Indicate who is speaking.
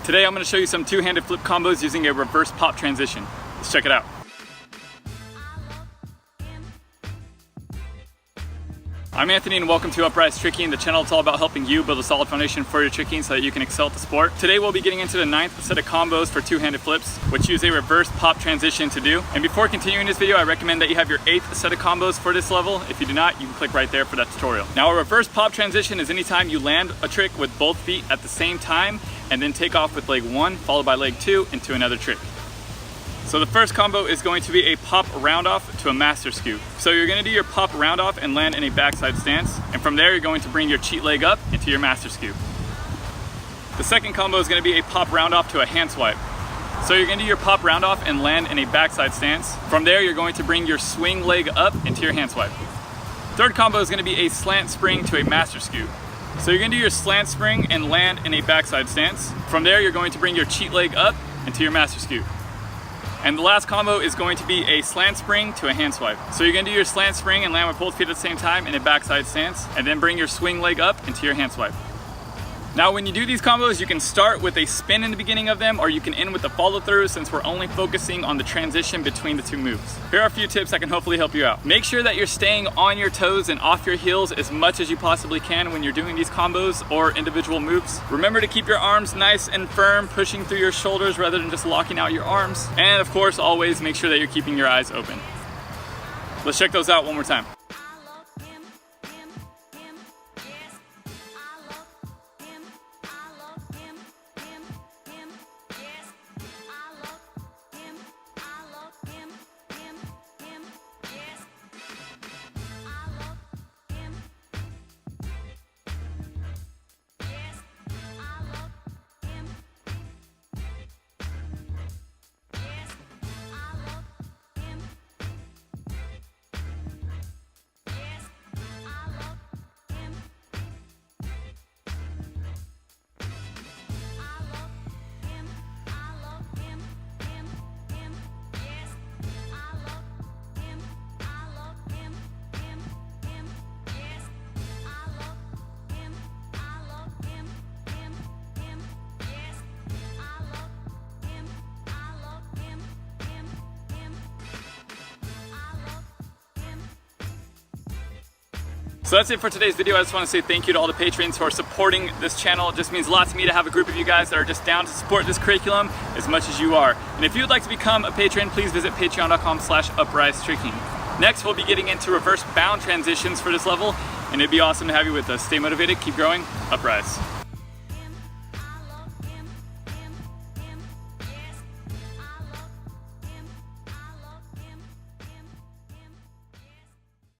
Speaker 1: Today I'm going to show you some two-handed flip combos using a reverse pop transition. Let's check it out. I'm Anthony and welcome to Upraiz Tricking, the channel that's all about helping you build a solid foundation for your tricking so that you can excel at the sport. Today we'll be getting into the 9th set of combos for two-handed flips, which use a reverse pop transition to do. And before continuing this video, I recommend that you have your 8th set of combos for this level. If you do not, you can click right there for that tutorial. Now, a reverse pop transition is anytime you land a trick with both feet at the same time and then take off with leg 1 followed by leg 2 into another trick. So the first combo is going to be a pop round off to a master scoop. So you're going to do your pop round off and land in a backside stance, and from there you're going to bring your cheat leg up into your master scoop. The second combo is going to be a pop round off to a hand swipe. So you're going to do your pop round off and land in a backside stance. From there you're going to bring your swing leg up into your hand swipe. Third combo is going to be a slant spring to a master scoop. So you're going to do your slant spring and land in a backside stance. From there you're going to bring your cheat leg up into your master scoop. And the last combo is going to be a slant spring to a hand swipe. So you're gonna do your slant spring and land with both feet at the same time in a backside stance, and then bring your swing leg up into your hand swipe. Now, when you do these combos, you can start with a spin in the beginning of them, or you can end with a follow through, since we're only focusing on the transition between the two moves. Here are a few tips that can hopefully help you out. Make sure that you're staying on your toes and off your heels as much as you possibly can when you're doing these combos or individual moves. Remember to keep your arms nice and firm, pushing through your shoulders rather than just locking out your arms. And of course, always make sure that you're keeping your eyes open. Let's check those out one more time. So that's it for today's video. I just want to say thank you to all the patrons who are supporting this channel. It just means a lot to me to have a group of you guys that are just down to support this curriculum as much as you are. And if you would like to become a patron, please visit patreon.com/Upraiz Tricking. Next, we'll be getting into reverse bound transitions for this level, and it'd be awesome to have you with us. Stay motivated, keep growing, Upraiz.